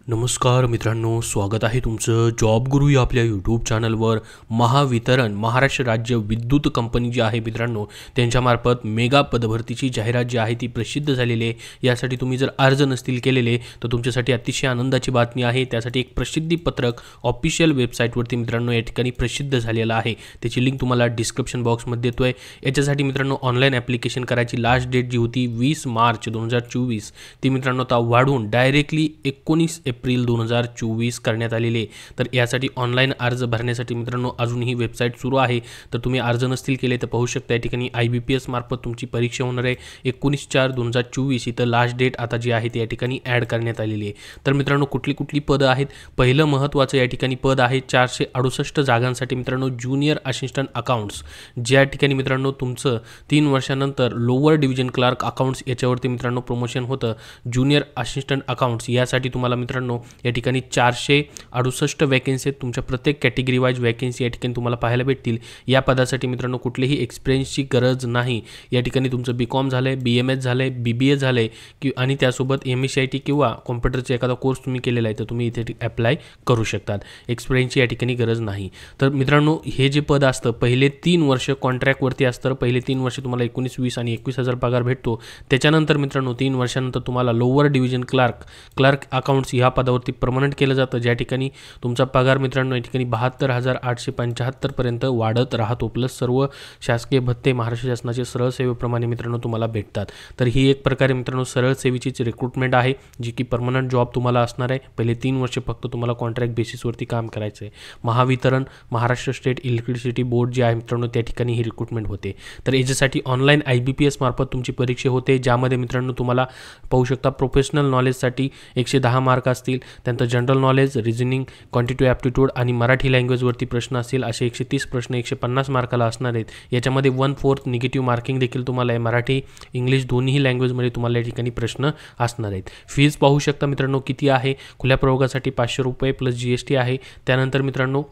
नमस्कार मित्रांनो, स्वागत आहे तुमचं जॉब गुरु या आपल्या यूट्यूब चॅनलवर. महावितरण महाराष्ट्र राज्य विद्युत कंपनी जी आहे मित्रांनो, त्यांच्यामार्फत मेगा पदभरतीची जाहिरात जी आहे ती प्रसिद्ध झालेली आहे. यासाठी तुम्ही जर अर्ज नसतील केलेले तर तुमच्यासाठी अतिशय आनंदाची बातमी आहे. त्यासाठी एक प्रसिद्धीपत्रक ऑफिशियल वेबसाईटवरती मित्रांनो या ठिकाणी प्रसिद्ध झालेलं आहे. त्याची लिंक तुम्हाला डिस्क्रिप्शन बॉक्समध्ये देतो आहे. याच्यासाठी मित्रांनो ऑनलाईन ॲप्लिकेशन करायची लास्ट डेट जी होती 20 मार्च 2024 ती मित्रांनो आता वाढवून डायरेक्टली 19 एप्रिल 2024 करण्यात आलेले. तर यासाठी ऑनलाईन अर्ज भरण्यासाठी मित्रांनो अजूनही वेबसाईट सुरू आहे. तर तुम्ही अर्ज नसतील केले तर पाहू शकता या ठिकाणी IBPS मार्फत तुमची परीक्षा होणार आहे 19/4/2024. इथं लास्ट डेट आता जी आहे ती या ठिकाणी ॲड करण्यात आलेली आहे. तर मित्रांनो कुठली पदं आहेत? पहिलं महत्त्वाचं या ठिकाणी पद आहे 468 जागांसाठी मित्रांनो ज्युनियर असिस्टंट अकाउंट्स, ज्या ठिकाणी मित्रांनो तुमचं 3 वर्षानंतर लोअर डिव्हिजन क्लार्क अकाउंट्स याच्यावरती मित्रांनो प्रमोशन होतं. ज्युनियर असिस्टंट अकाउंट्स यासाठी तुम्हाला मित्रांनो या ठिकाणी 468 वॅकेन्सी आहेत. तुमच्या प्रत्येक कॅटेगरी वाईज वॅकेन्सी या ठिकाणी तुम्हाला पाहायला भेटतील. या पदासाठी मित्रांनो कुठलीही एक्सपिरियन्सची गरज नाही. या ठिकाणी तुमचं BCom झालं आहे, BMS झालं आहे, BBA झालं आहे आणि त्यासोबत MSCIT किंवा कॉम्प्युटरचा एखादा कोर्स तुम्ही केलेला आहे तर तुम्ही इथे अप्लाय करू शकतात. एक्सपिरियन्सची या ठिकाणी गरज नाही. तर मित्रांनो हे जे पद असतं पहिले 3 वर्ष कॉन्ट्रॅक्टवरती असतं. पहिले 3 वर्ष तुम्हाला 19, 20 आणि 21,000 पगार भेटतो. त्याच्यानंतर मित्रांनो 3 वर्षानंतर तुम्हाला लोअर डिव्हिजन क्लार्क अकाउंट्स ह्या पदावरती परमनंट केलं जातं, ज्या ठिकाणी तुमचा पगार मित्रांनो या ठिकाणी 72,875 पर्यंत वाढत राहतो. प्लस सर्व शासकीय भत्ते महाराष्ट्र शासनाचे सरळ सेवेप्रमाणे मित्रांनो तुम्हाला भेटतात. तर ही एक प्रकारे मित्रांनो सरळ सेवेचीच रिक्रुटमेंट आहे, जी की परमनंट जॉब तुम्हाला असणार आहे. पहिले 3 वर्ष फक्त तुम्हाला कॉन्ट्रॅक्ट बेसिसवरती काम करायचं आहे. Mahavitaran Maharashtra state electricity board जे आहे मित्रांनो त्या ठिकाणी ही रिक्रुटमेंट होते. तर याच्यासाठी ऑनलाईन IBPS मार्फत तुमची परीक्षा होते, ज्यामध्ये मित्रांनो तुम्हाला पाहू शकता प्रोफेशनल नॉलेजसाठी 110 मार्क असतील. त्यानंतर जनरल नॉलेज, रिझनिंग, क्वांटिटिव्ह ॲप्टिट्यूड आणि मराठी लँग्वेजवरती प्रश्न असतील. असे 130 प्रश्न 150 मार्काला असणार आहेत. याच्यामध्ये 1/4 निगेटिव्ह मार्किंग देखील तुम्हाला आहे. मराठी इंग्लिश दोन्ही लँग्वेजमध्ये तुम्हाला या ठिकाणी प्रश्न असणार आहेत. फीज पाहू शकता मित्रांनो किती आहे. खुल्या प्रवर्गासाठी 500 रुपये प्लस GST आहे. त्यानंतर मित्रांनो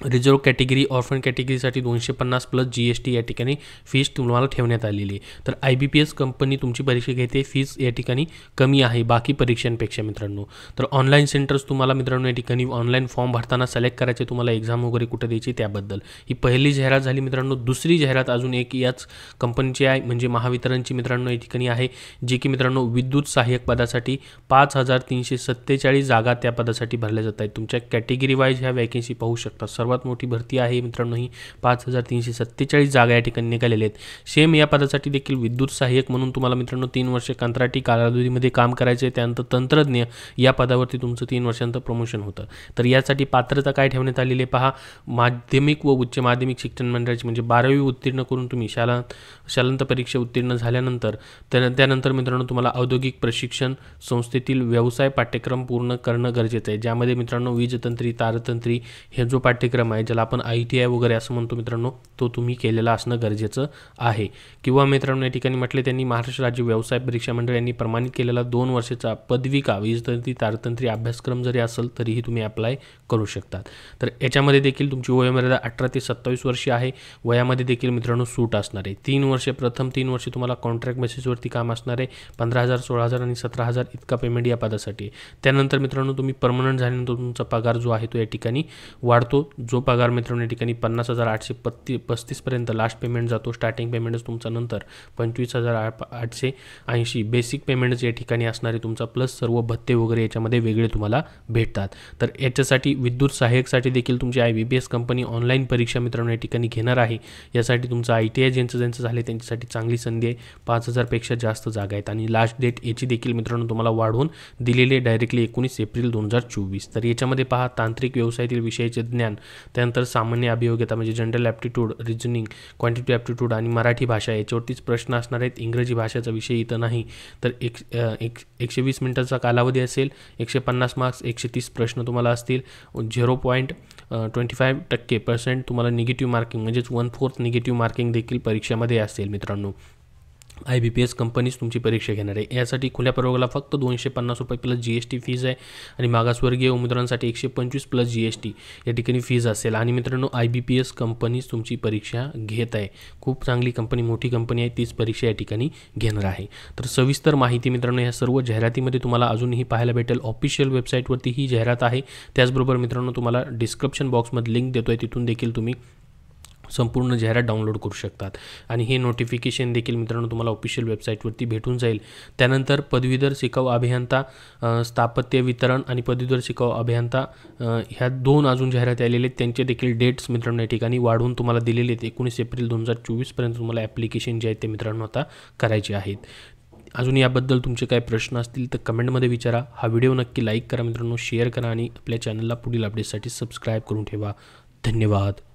रिझर्व कॅटेगरी ऑर्फन कॅटेगरीसाठी 250 प्लस GST या ठिकाणी फीज तुम्हाला ठेवण्यात आलेली आहे. तर IBPS कंपनी तुमची परीक्षा घेते. फीज या ठिकाणी कमी आहे बाकी परीक्षांपेक्षा मित्रांनो. तर ऑनलाईन सेंटर्स तुम्हाला मित्रांनो या ठिकाणी ऑनलाईन फॉर्म भरताना सिलेक्ट करायचे, तुम्हाला एक्झाम वगैरे कुठं द्यायची त्याबद्दल. ही पहिली जाहिरात झाली मित्रांनो. दुसरी जाहिरात अजून एक याच कंपनीची आहे, म्हणजे महावितरणची मित्रांनो या ठिकाणी आहे, जी की मित्रांनो विद्युत सहाय्यक पदासाठी 5,347 जागा त्या पदासाठी भरल्या जात आहेत. तुमच्या कॅटेगरी वाईज ह्या वॅकेन्सी पाहू शकता. सर्वात मोठी भरती आहे मित्रांनो ही. 5,347 जागा या ठिकाणी निघालेल्या आहेत. सेम या पदासाठी देखील विद्युत सहाय्यक म्हणून तुम्हाला मित्रांनो 3 वर्ष कंत्राटी कालावधीमध्ये काम करायचे. त्यानंतर तंत्रज्ञ या पदावरती तुमचं 3 वर्षांचं प्रमोशन होतं. तर यासाठी पात्रता काय ठेवण्यात आलेली आहे पहा. माध्यमिक व उच्च माध्यमिक शिक्षण मंडळाची म्हणजे 12वी उत्तीर्ण करून तुम्ही शालांत परीक्षा उत्तीर्ण झाल्यानंतर त्यानंतर मित्रांनो तुम्हाला औद्योगिक प्रशिक्षण संस्थेतील व्यवसाय पाठ्यक्रम पूर्ण करणं गरजेचं आहे, ज्यामध्ये मित्रांनो वीजतंत्री, तारतंत्री हे जो पाठ्यक्रम आहे ज्याला आपण ITI वगैरे असं म्हणतो मित्रांनो, तो तुम्ही केलेला असणं गरजेचं आहे. किंवा मित्रांनो या ठिकाणी म्हटले त्यांनी महाराष्ट्र राज्य व्यवसाय परीक्षा मंडळ यांनी प्रमाणित केलेला 2 वर्षाचा पदविका वीजतंत्री तारतंत्री अभ्यासक्रम जरी असेल तरीही तुम्ही अप्लाय करू शकतात. तर याच्यामध्ये देखील तुमची वयोमर्यादा 18 ते 27 वर्षे आहे. वयामध्ये देखील मित्रांनो सूट असणार आहे. 3 वर्षे प्रथम 3 वर्षे तुम्हाला कॉन्ट्रॅक्ट बेसिसवरती काम असणार आहे. 15,000, 16,000 आणि 17,000 इतका पेमेंट या पदासाठी. त्यानंतर मित्रांनो तुम्ही परमनंट झाल्यानंतर तुमचा पगार जो आहे तो या ठिकाणी वाढतो. जो पगार मित्रांनो या ठिकाणी 50,835 पर्यंत लास्ट पेमेंट जातो. स्टार्टिंग पेमेंटच तुमचा नंतर 25,880 बेसिक पेमेंटच या ठिकाणी असणार आहे तुमचा. प्लस सर्व भत्ते वगैरे याच्यामध्ये वेगळे तुम्हाला भेटतात. तर याच्यासाठी विद्युत सहाय्यकसाठी देखील तुमची IBPS कंपनी ऑनलाईन परीक्षा मित्रांनो या ठिकाणी घेणार आहे. यासाठी तुमचं ITI ज्यांचं झाले त्यांच्यासाठी चांगली संधी आहे. 5,000पेक्षा जास्त जागा आहेत आणि लास्ट डेट याची देखील मित्रांनो तुम्हाला वाढवून दिलेली आहे डायरेक्टली 19 एप्रिल 2024. तर याच्यामध्ये पहा तांत्रिक व्यवसायातील विषयाचे ज्ञान, त्यानंतर सामान्य अभियोग्यता म्हणजे जनरल ॲप्टिट्यूड, रिझनिंग, क्वांटिटिव्ह ॲप्टिट्यूड आणि मराठी भाषा याच्यावरतीच प्रश्न असणार आहेत. इंग्रजी भाषेचा विषय इथं नाही. तर 120 मिनिटाचा कालावधी असेल. 150 मार्क्स 130 प्रश्न तुम्हाला असतील. 0.25% तुम्हाला निगेटिव्ह मार्किंग म्हणजेच 1/4 निगेटिव्ह मार्किंग देखील परीक्षेमध्ये असेल मित्रांनो. IBPS कंपनीच तुमची परीक्षा घेणार आहे। यासाठी खुल्या प्रवर्गाला फक्त 250 रुपये प्लस GST फीज आहे आणि मागासवर्गीय उमेदवारांसाठी 125 प्लस GST या ठिकाणी फीज असेल। आणि मित्रांनो IBPS कंपनीच तुमची परीक्षा घेत आहे। खूप चांगली कंपनी, मोठी कंपनी आहे, तीच परीक्षा या ठिकाणी घेणार आहे। तर सविस्तर माहिती मित्रांनो या सर्व जाहिरातीमध्ये तुम्हाला अजूनही पाहायला भेटेल। ऑफिशियल वेबसाईटवरती ही जाहिरात आहे। त्याचबरोबर मित्रांनो तुम्हाला डिस्क्रिप्शन बॉक्समध्ये लिंक देतो आहे, तिथून देखील तुम्ही संपूर्ण जाहिरात डाउनलोड करू शकतात आणि हे नोटिफिकेशन देखील मित्रांनो तुम्हाला ऑफिशियल वेबसाईटवरती भेटून जाईल। त्यानंतर पदवीधर शिकाऊ अभियंता, स्थापत्य वितरण आणि पदवीधर शिकाऊ अभियंता ह्या 2 अजून जाहिराती आलेले आहेत। त्यांचे देखील डेट्स मित्रांनो या ठिकाणी वाढवून तुम्हाला दिलेले आहेत। 19 एप्रिल 2024 पर्यंत तुम्हाला ॲप्लिकेशन जे आहेत ते मित्रांनो आता करायचे आहेत। अजून याबद्दल तुमचे काय प्रश्न असतील तर कमेंटमध्ये विचारा। हा व्हिडिओ नक्की लाईक करा मित्रांनो, शेअर करा आणि आपल्या चॅनलला पुढील अपडेटसाठी सबस्क्राईब करून ठेवा। धन्यवाद।